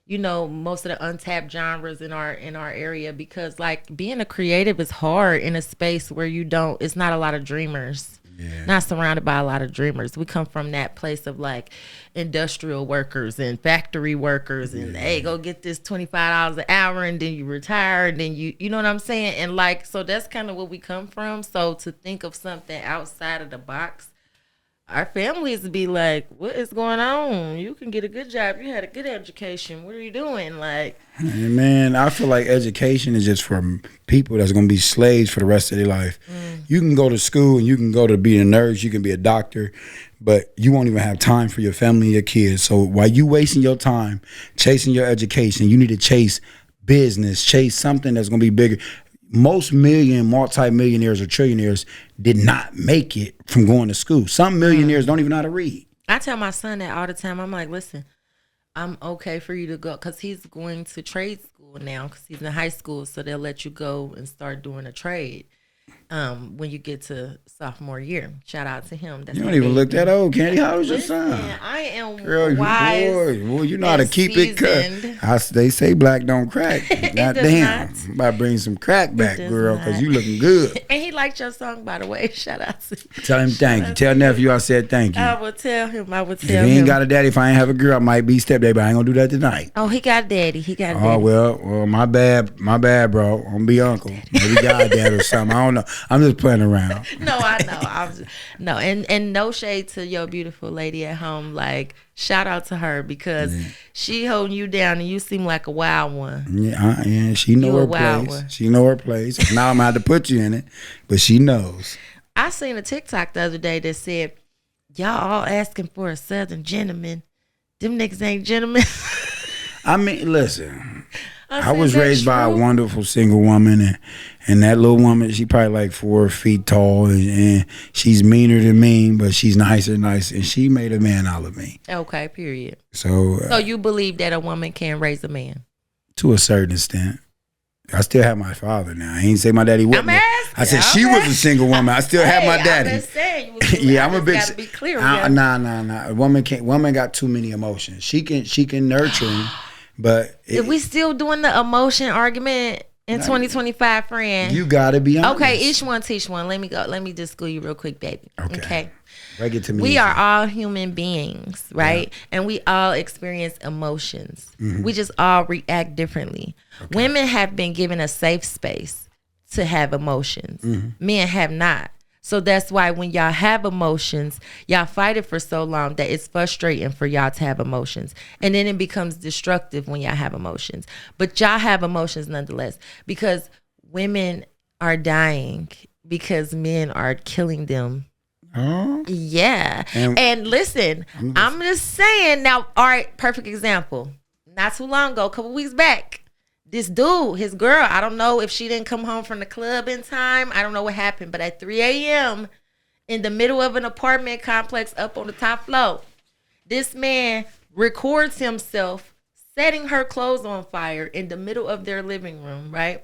most of the untapped genres in our area, because like being a creative is hard in a space where it's not a lot of dreamers. Yeah. Not surrounded by a lot of dreamers. We come from that place of like industrial workers and factory workers, and hey, go get this $25 an hour, and then you retire, and then you know what I'm saying? And like, so that's kind of what we come from. So to think of something outside of the box, our families be like, what is going on? You can get a good job. You had a good education. What are you doing? Like, man, I feel like education is just for people that's going to be slaves for the rest of their life. You can go to school and you can go to be a nurse. You can be a doctor, but you won't even have time for your family and your kids. So while you wasting your time chasing your education, you need to chase business, chase something that's going to be bigger. Most multi-millionaires or trillionaires did not make it from going to school. Some millionaires don't even know how to read. I tell my son that all the time. I'm like, listen, I'm okay for you to go, because he's going to trade school now, because he's in high school, so they'll let you go and start doing a trade when you get to sophomore year. Shout out to him. That's you don't even look that old, Candy. How old's your son? I am girl, wise. Well, you know how to keep it cut. They say black don't crack. Goddamn. I'm about to bring some crack back, girl, because you looking good. And he liked your song, by the way. Shout out to you. Tell him thank you. Tell nephew I said thank you. I will tell him. If he ain't got a daddy, if I ain't have a girl, I might be stepdaddy, but I ain't gonna do that tonight. Oh, he got a daddy. Oh, well, my bad, bro. I'm gonna be uncle. Maybe goddad or something. I don't know. I'm just playing around. No, I know. And no shade to your beautiful lady at home. Like, shout out to her, because she holding you down, and you seem like a wild one. Yeah, she know her place. She know her place. Now I'm gonna have to put you in it, but she knows. I seen a TikTok the other day that said, y'all all asking for a Southern gentleman. Them niggas ain't gentlemen. I mean, listen. I was raised by a wonderful single woman, and that little woman, she probably like 4 feet tall, and she's meaner than me, but she's nicer, and she made a man out of me. Okay, period. So you believe that a woman can raise a man? To a certain extent. I still have my father now. I ain't say my daddy wasn't. I said she was a single woman. I still have my daddy. I'm just saying. Yeah, I'm a big. Gotta be clear. Nah. A woman got too many emotions. She can nurture him. But if we still doing the emotion argument in 2025, friend, you gotta be honest. Okay, each one teach one. Let me go. Let me just school you real quick, baby. Okay. Break it to me. We are all human beings, right? Yeah. And we all experience emotions. Mm-hmm. We just all react differently. Okay. Women have been given a safe space to have emotions. Mm-hmm. Men have not. So that's why when y'all have emotions, y'all fight it for so long that it's frustrating for y'all to have emotions. And then it becomes destructive when y'all have emotions. But y'all have emotions nonetheless, because women are dying because men are killing them. Oh. Yeah. And listen, I'm just saying now, all right, perfect example. Not too long ago, a couple weeks back, this dude, his girl, I don't know if she didn't come home from the club in time. I don't know what happened. But at 3 a.m. in the middle of an apartment complex up on the top floor, this man records himself setting her clothes on fire in the middle of their living room, right?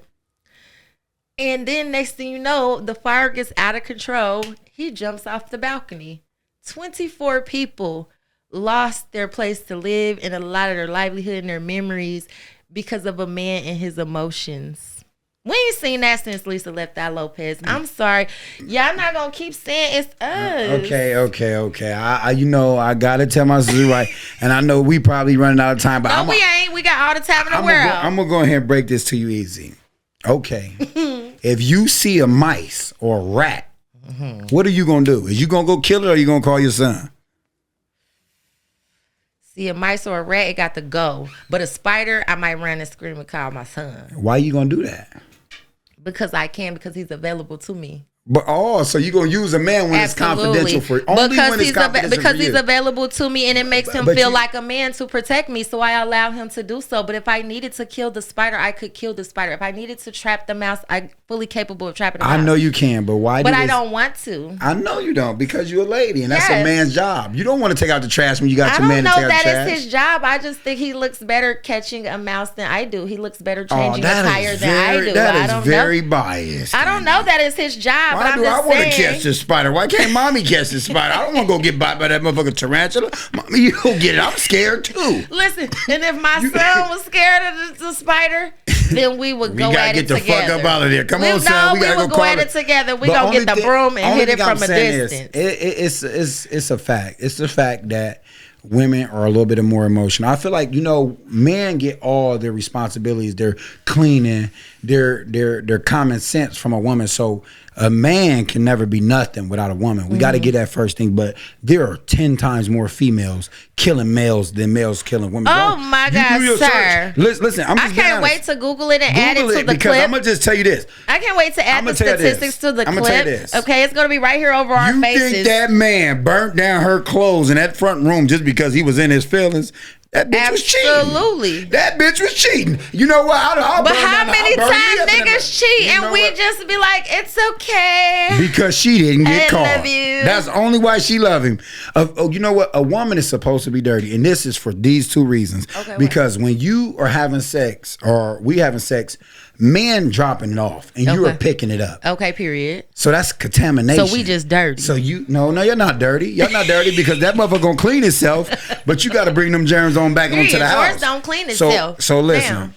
And then next thing you know, the fire gets out of control. He jumps off the balcony. 24 people lost their place to live and a lot of their livelihood and their memories because of a man and his emotions. We ain't seen that since Lisa left out Lopez. I'm sorry. Y'all not going to keep saying it's us. Okay. I got to tell my sister right. And I know we probably running out of time. But we ain't. We got all the time in the world. I'm going to go ahead and break this to you easy. Okay. If you see a mice or a rat, what are you going to do? Is you going to go kill it, or are you going to call your son? See, a mice or a rat, it got to go. But a spider, I might run and scream and call my son. Why you gonna do that? Because I can, because he's available to me. But so you gonna use a man when it's confidential for only because when it's confidential because for he's you. available to me, and it makes him feel like a man to protect me. So I allow him to do so. But if I needed to kill the spider, I could kill the spider. If I needed to trap the mouse, I'm fully capable of trapping the mouse. I know you can, but why? But I don't want to. I know you don't, because you're a lady, and that's a man's job. You don't want to take out the trash when you got your man to take out the trash. I don't know that it's his job. I just think he looks better catching a mouse than I do. He looks better changing a tire than I do. That is very bibiased. I don't know that it's his job. Why do I want to catch this spider? Why can't mommy catch this spider? I don't want to go get bit by that motherfucking tarantula. Mommy, you go get it. I'm scared too. Listen, and if my son was scared of the spider, then we would go at it together. We gotta get the fuck up out of there. Come on, son. We would go at it together. We gonna get the broom and hit it from a distance. It's a fact. It's the fact that women are a little bit more emotional. I feel like, men get all their responsibilities, their cleaning, their common sense from a woman. So a man can never be nothing without a woman. We got to get that first thing. But there are 10 times more females killing males than males killing women. Oh my God, sir! Listen, I can't wait to Google it and add it to the clip. I'm gonna just tell you this. I can't wait to add the statistics to the clip. Okay, it's gonna be right here over our faces. You think that man burnt down her clothes in that front room just because he was in his feelings? That bitch was cheating. Absolutely. That bitch was cheating. You know what? But how many times niggas cheat and we just be like, it's okay. Because she didn't get caught. I love you. That's only why she love him. You know what? A woman is supposed to be dirty. And this is for these two reasons. Okay, because when you are having sex or we having sex, men dropping it off and you are picking it up. Okay, period. So that's contamination. So we just dirty. So no, you're not dirty. You're not dirty because that motherfucker gonna clean itself, but you gotta bring them germs on back onto the house. Yours don't clean itself. So listen,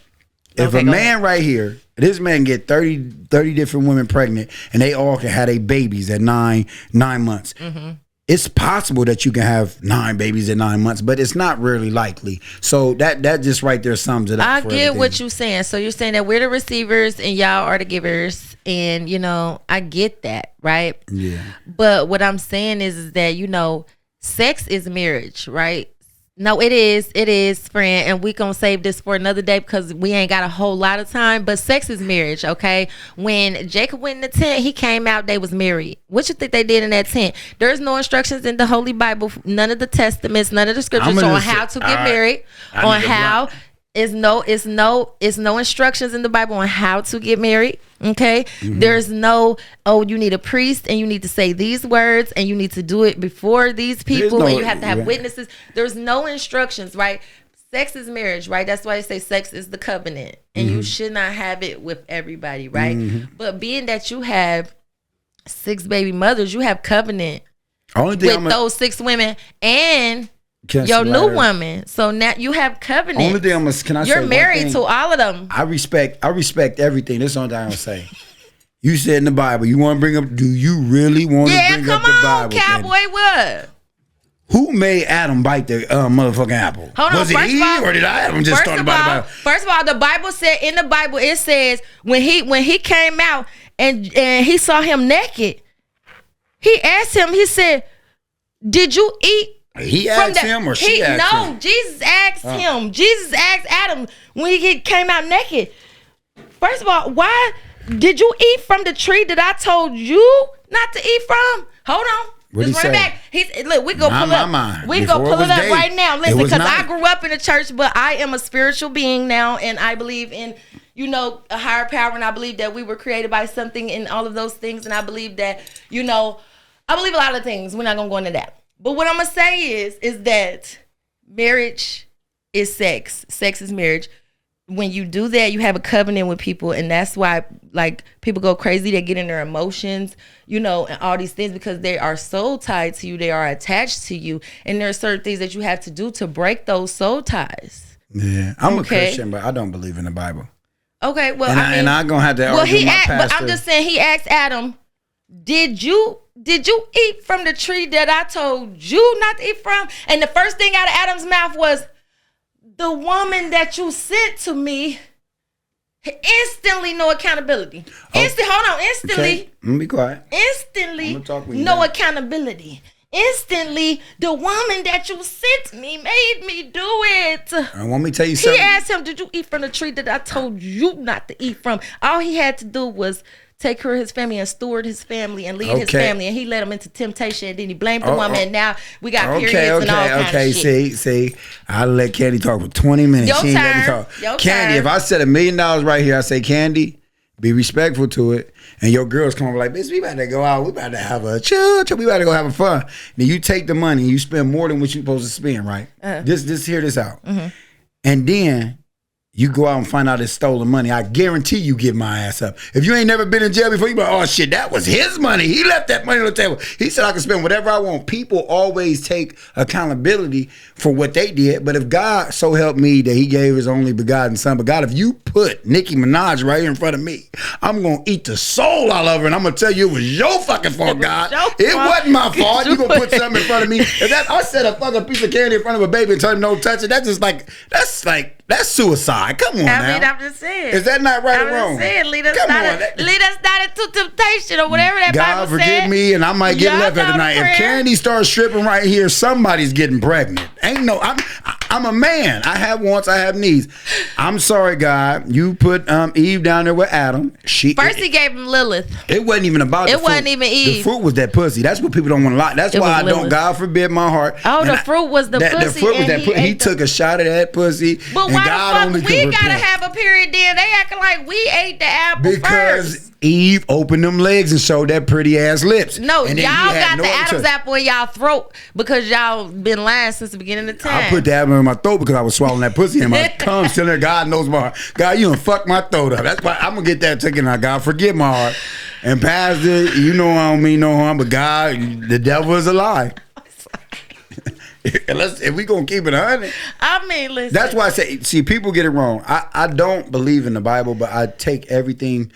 if a man right here, this man get 30 different women pregnant and they all can have their babies at 9 months. Mm-hmm. It's possible that you can have 9 babies at 9 months, but it's not really likely. So that just right there sums it up. I get what you're saying. So you're saying that we're the receivers and y'all are the givers. And, I get that, right? Yeah. But what I'm saying is that, sex is marriage, right? No, it is, friend. And we gonna save this for another day because we ain't got a whole lot of time. But sex is marriage, okay? When Jacob went in the tent, he came out, they was married. What you think they did in that tent? There's no instructions in the Holy Bible, none of the testaments, none of the scriptures on how to get married, on how. It's no instructions in the Bible on how to get married. Okay. Mm-hmm. There's no, you need a priest and you need to say these words and you need to do it before these people and you have to have witnesses. There's no instructions, right? Sex is marriage, right? That's why they say sex is the covenant and you should not have it with everybody, right? Mm-hmm. But being that you have 6 baby mothers, you have covenant with those 6 women and your new woman. So now you have covenant. Only thing you're married to all of them. I respect everything. This is the only thing I'm gonna say. You said in the Bible, you want to bring up, do you really want to bring up the Bible? Yeah, come on, Cowboy, what? Who made Adam bite the motherfucking apple? Hold on, was it Eve or did Adam just start about the Bible? First of all, the Bible said, in the Bible, it says, when he came out and he saw him naked, he asked him, he said, did you eat? He asked him or she asked him? No, Jesus asked him. Jesus asked Adam when he came out naked. First of all, why did you eat from the tree that I told you not to eat from? Hold on. What'd Just run it back. Look, we go pull up. We go pull it up right now. Listen, because I grew up in the church, but I am a spiritual being now, and I believe in a higher power, and I believe that we were created by something and all of those things, and I believe that I believe a lot of things. We're not gonna go into that. But what I'm going to say is that marriage is sex. Sex is marriage. When you do that, you have a covenant with people. And that's why, people go crazy. They get in their emotions, and all these things because they are soul tied to you. They are attached to you. And there are certain things that you have to do to break those soul ties. Yeah. I'm a Christian, but I don't believe in the Bible. Okay. Well, and I'm going to have to argue with my pastor. But I'm just saying, he asked Adam, did you eat from the tree that I told you not to eat from? And the first thing out of Adam's mouth was, the woman that you sent to me, instantly no accountability. Instantly. Okay. Let me be quiet. Instantly no accountability. instantly, the woman that you sent me made me do it. Want me to tell you something? He asked him, did you eat from the tree that I told you not to eat from? All he had to do was take care of his family and steward his family and lead his family, and he led him into temptation, and then he blamed the woman, and now we got periods and all kinds of shit. See, I let Candy talk for 20 minutes. She ain't let me talk. Candy, if I said $1 million right here, I say, Candy, be respectful to it. And your girls come like, bitch, we about to go out. We about to have a chill. We about to go have a fun. Then you take the money and you spend more than what you supposed to spend, right? Just hear this out. And then you go out and find out it's stolen money. I guarantee you get my ass up. If you ain't never been in jail before, you be like, oh shit, that was his money. He left that money on the table. He said I can spend whatever I want. People always take accountability for what they did. But if God so helped me that he gave his only begotten son, but God, if you put Nicki Minaj right here in front of me, I'm going to eat the soul out of her, and I'm going to tell you it was your fucking fault, God. It wasn't my fault. You going to put something in front of me. If that, I set a fucking piece of candy in front of a baby and tell him don't touch it, that's suicide. Come on now. I mean, I'm just saying. Is that not right or wrong? I'm just saying, lead us not into temptation or whatever that God Bible said. God forgive me, and I might get left at the night. If Candy starts stripping right here, somebody's getting pregnant. I'm a man. I have wants, I have needs. I'm sorry, God. You put Eve down there with Adam. First he gave him Lilith. It wasn't even about the fruit. It wasn't even Eve. The fruit was that pussy. That's what people don't want to lie. That's why I don't, God forbid my heart. Oh, the fruit was the pussy. The fruit was that pussy. He took a shot of that pussy. But why the fuck we gotta have a period then? They acting like we ate the apple because Eve opened them legs and showed that pretty ass lips. No, y'all got the Adam's apple in y'all throat because y'all been lying since the beginning of time. I put the apple in my throat because I was swallowing that pussy and my tongue still there. God knows my heart. God, you done fucked my throat up. That's why I'm gonna get that taken out. God, forgive my heart. And Pastor, you know I don't mean no harm, but God, the devil is a lie. If we gonna keep it 100, I mean, listen. That's why I say, see, people get it wrong. I don't believe in the Bible, but I take everything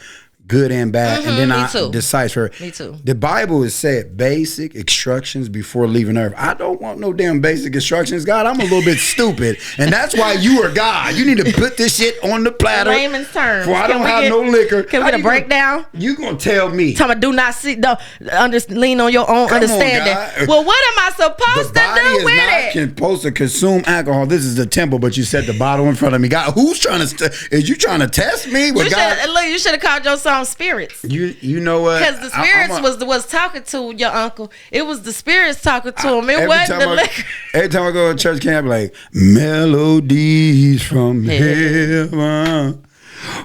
good and bad, and then I decipher. Me too. The Bible is said basic instructions before leaving earth. I don't want no damn basic instructions, God. I'm a little bit stupid, and that's why you are God. You need to put this shit on the platter. Layman's terms. For I don't have no liquor. Can we get a breakdown? You gonna tell me? Tell me, do not see. Lean on your own understanding. Well, what am I supposed to do with it? You're supposed to consume alcohol. This is the temple, but you set the bottle in front of me. God, who's trying to? Is you trying to test me? You should have called your song Spirits. You know what? Because the spirits was talking to your uncle. It was the spirits talking to him. It wasn't the liquor. Every time I go to church camp, like melodies from heaven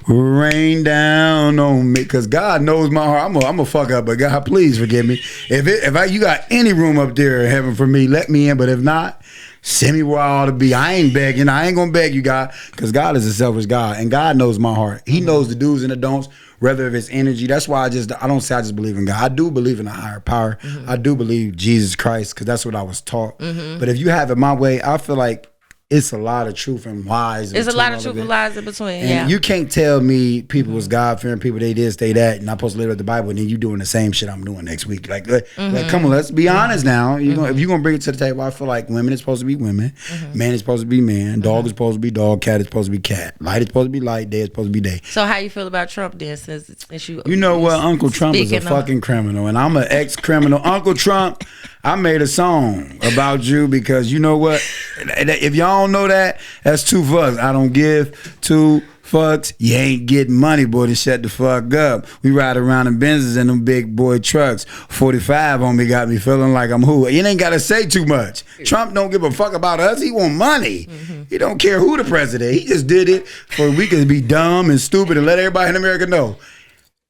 rain down on me. Because God knows my heart. I'm a fuck up, but God, please forgive me. If you got any room up there in heaven for me, let me in. But if not, send me where I ought to be. I ain't begging. I ain't gonna beg you, God, because God is a selfish God, and God knows my heart. He knows the do's and the don'ts, whether if it's energy. That's why I don't say I just believe in God. I do believe in a higher power. I do believe Jesus Christ, because that's what I was taught. But if you have it my way, I feel like it's a lot of truth and lies. There's a lot of truth and lies in between. And you can't tell me people was God-fearing people, they did, stay that, and I'm supposed to live with the Bible, and then you doing the same shit I'm doing next week. Like come on, let's be honest now. If you're going to bring it to the table, I feel like women is supposed to be women, man is supposed to be man, dog is supposed to be dog, cat is supposed to be cat, light is supposed to be light, day is supposed to be day. So how you feel about Trump then, since you know what, Uncle Trump is a fucking criminal, and I'm an ex-criminal. Uncle Trump, I made a song about you because you know what? If y'all don't know that, that's 2 fucks. I don't give 2 fucks. You ain't getting money, boy, to shut the fuck up. We ride around in Benzes and them big boy trucks. 45 on me got me feeling like I'm who. You ain't got to say too much. Trump don't give a fuck about us. He want money. He don't care who the president. He just did it for we could be dumb and stupid and let everybody in America know.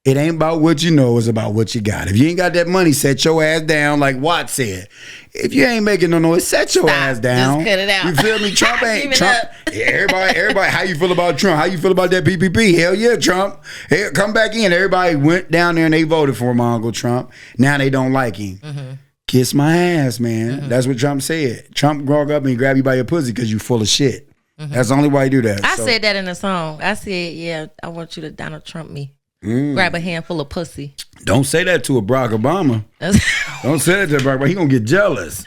It ain't about what you know, it's about what you got. If you ain't got that money, set your ass down, like Watt said. If you ain't making no noise, set your ass down. Just cut it out. You feel me? Trump ain't Trump. Everybody, how you feel about Trump? How you feel about that PPP? Hell yeah, Trump. Hey, come back in. Everybody went down there and they voted for my Uncle Trump. Now they don't like him. Kiss my ass, man. That's what Trump said. Trump broke up and he grabbed you by your pussy because you full of shit. That's the only way you do that. I said that in a song. I said, yeah, I want you to Donald Trump me. Grab a handful of pussy. Don't say that to a Barack Obama. Don't say that to Barack Obama. He gonna get jealous.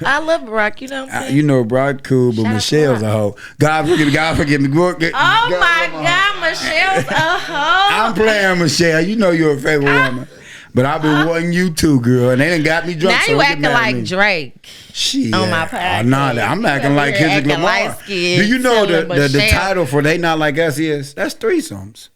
I love Barack. You know what I'm saying? You know Barack cool, but Michelle's a hoe. God forgive me. God forgive me. Oh my God, Michelle's a hoe. I'm playing Michelle. You know you're a favorite woman. But I've been wanting you too, girl, and they done got me drunk. Now so you don't get acting mad at like me. Drake. Shit. On my podcast. Nah, I'm acting like Kendrick Lamar. Do you know the title for They Not Like Us is? That's threesomes.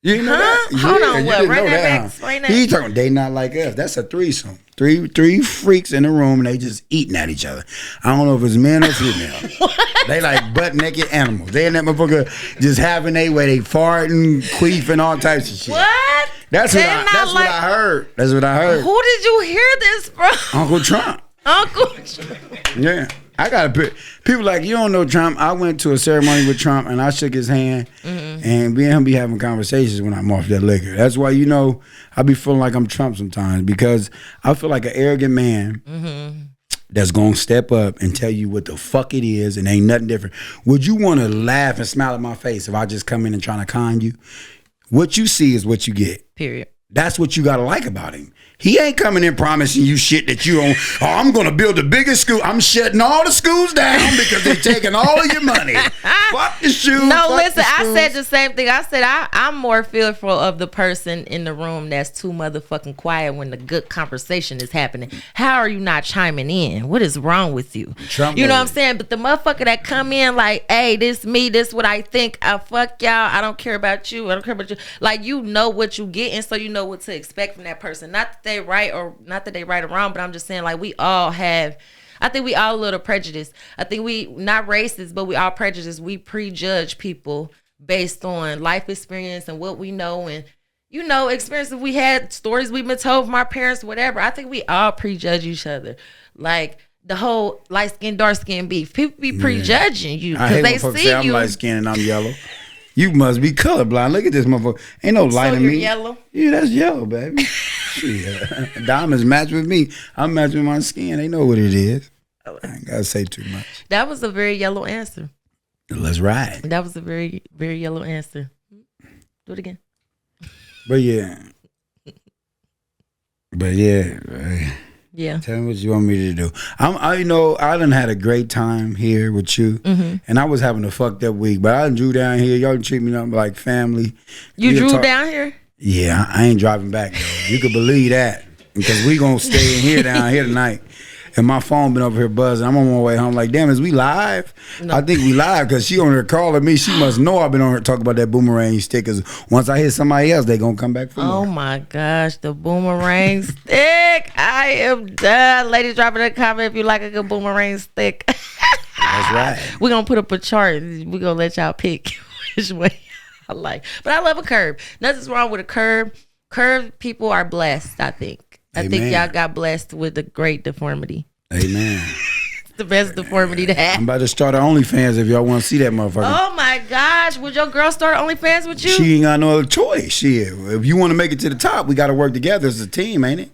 You know that? Hold Yeah, on, you what? didn't Run know that back. huh? Explain that. He talking They Not Like Us. That's a threesome. Three freaks in the room and they just eating at each other. I don't know if it's men or female. They like butt naked animals. They in that motherfucker just having they way they farting, queefing, all types of shit. What? That's what I heard. That's what I heard. Who did you hear this from? Uncle Trump. Uncle Trump. Yeah. I got to put people like, you don't know Trump. I went to a ceremony with Trump and I shook his hand, and me and him be having conversations when I'm off that liquor. That's why, you know, I be feeling like I'm Trump sometimes, because I feel like an arrogant man that's going to step up and tell you what the fuck it is and ain't nothing different. Would you want to laugh and smile at my face if I just come in and trying to con you? What you see is what you get. Period. That's what you got to like about him. He ain't coming in promising you shit that you don't. Oh, I'm going to build the biggest school. I'm shutting all the schools down because they're taking all of your money. Fuck the shoes. No, listen, I said the same thing. I said I'm more fearful of the person in the room that's too motherfucking quiet when the good conversation is happening. How are you not chiming in? What is wrong with you? Trump You know what I'm saying? But the motherfucker that come in like, hey, this me, this what I think. I fuck y'all. I don't care about you. I don't care about you. Like, you know what you getting, so you know what to expect from that person. Not that they right or not that they right or wrong, but I'm just saying, like, we all have, I think we all a little prejudiced. I think we not racist, but we all prejudiced. We prejudge people based on life experience and what we know, and you know, experiences we had, stories we've been told from our parents, whatever. I think we all prejudge each other. Like the whole light skin, dark skin beef. People be prejudging you because they see say I'm light skinned and I'm yellow. You must be colorblind. Look at this motherfucker. Ain't no light in me. Yellow? Yeah, that's yellow, baby. Shit. Diamonds match with me. I'm matching with my skin. They know what it is. I ain't gotta say too much. That was a very yellow answer. Let's ride. That was a very, very yellow answer. Do it again. But yeah. Yeah. Tell me what you want me to do. I done had a great time here with you, and I was having a fucked up week, but I done drew down here. Y'all treat me like family. You drew down here? Yeah, I ain't driving back though. You could believe that, because we gonna stay in here down here tonight. And my phone been over here buzzing. I'm on my way home like, damn, is we live? No. I think we live, because she on here calling me. She must know I've been on here talking about that boomerang stick, because once I hit somebody else, they gonna come back for more. Oh my gosh, the boomerang stick. I am done. Ladies, drop in a comment if you like a good boomerang stick. That's right. We're gonna put up a chart. We're gonna let y'all pick which way I like. But I love a curve. Nothing's wrong with a curve. Curved people are blessed, I think. I think y'all got blessed with a great deformity. Amen. It's the best deformity to have. I'm about to start an OnlyFans if y'all want to see that motherfucker. Oh my gosh. Would your girl start OnlyFans with you? She ain't got no other choice. Shit. If you want to make it to the top, we got to work together as a team, ain't it?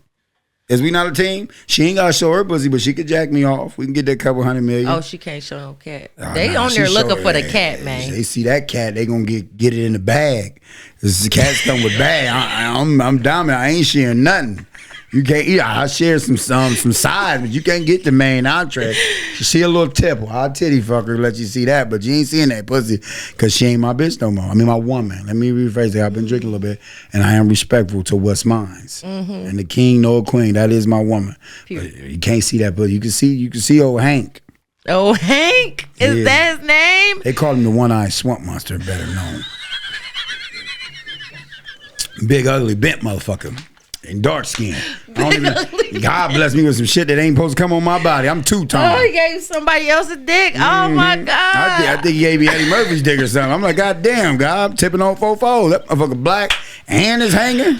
Is we not a team? She ain't got to show her pussy, but she could jack me off. We can get that couple $100 million. Oh, she can't show no cat. They on there looking for the cat, man. They see that cat, they gonna get it in the bag. This cats come with bag. I'm dominant. I ain't sharing nothing. You can't eat. I share some sides, but you can't get the main entree. You see a little tip. I'll titty fuck her, let you see that, but you ain't seeing that pussy because she ain't my bitch no more. I mean, my woman. Let me rephrase it. I've been drinking a little bit, and I am respectful to what's mine. And the king nor queen, that is my woman. But you can't see that, but you can see old Hank. Oh, Hank? Is that his name? They call him the one-eyed swamp monster, better known. Big, ugly, bent motherfucker. And dark skin. God bless me with some shit that ain't supposed to come on my body. I'm two-toned. Oh, he gave somebody else a dick. Oh my God. I think he gave me Eddie Murphy's dick or something. I'm like, God damn, God, I'm tipping on 4-4. That motherfucker black and is hanging.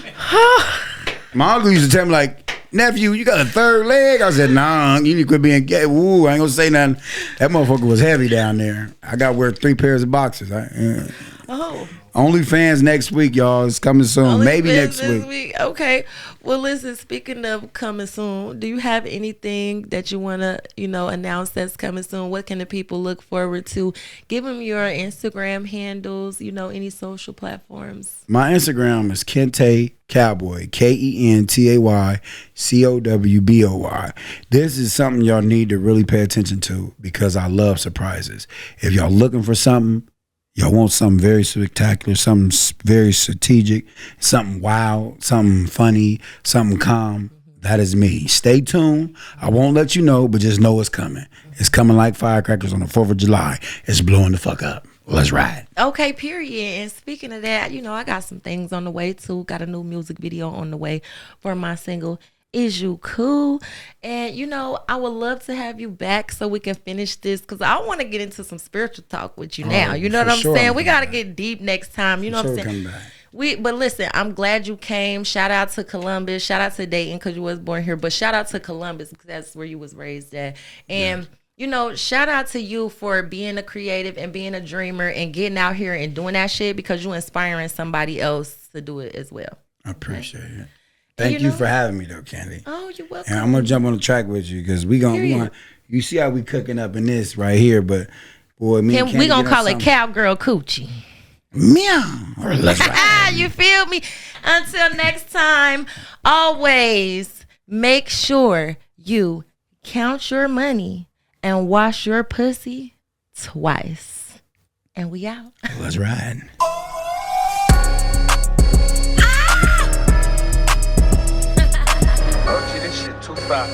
My uncle used to tell me, like, nephew, you got a third leg? I said, nah, you need to quit being gay. Woo, I ain't gonna say nothing. That motherfucker was heavy down there. I got to wear 3 pairs of boxers. Oh. OnlyFans next week, y'all. It's coming soon. Maybe next week. Okay. Well, listen, speaking of coming soon, do you have anything that you want to, announce that's coming soon? What can the people look forward to? Give them your Instagram handles, any social platforms. My Instagram is Kentay Cowboy, Kentay Cowboy. This is something y'all need to really pay attention to, because I love surprises. If y'all looking for something, Y'all want something very spectacular, something very strategic, something wild, something funny, something calm. That is me. Stay tuned. I won't let you know, but just know it's coming. It's coming like firecrackers on the 4th of July. It's blowing the fuck up. Let's ride. Okay, period. And speaking of that, you know, I got some things on the way too. Got a new music video on the way for my single, Is You Cool? And, you know, I would love to have you back so we can finish this because I want to get into some spiritual talk with you now. You know what I'm saying? We got to get deep next time. You know what I'm saying? Come back. But listen, I'm glad you came. Shout out to Columbus. Shout out to Dayton because you was born here. But shout out to Columbus because that's where you was raised at. And you know, shout out to you for being a creative and being a dreamer and getting out here and doing that shit because you inspiring somebody else to do it as well. I appreciate it. Thank you for having me though, Candy. Oh, you're welcome. And I'm gonna jump on the track with you because we gonna you see how we cooking up in this right here, but boy, me and Candy, we gonna call it Cowgirl Coochie. Meow. Let's ride. You feel me? Until next time, always make sure you count your money and wash your pussy twice. And we out. Let's ride. Oh, gee, this shit too far.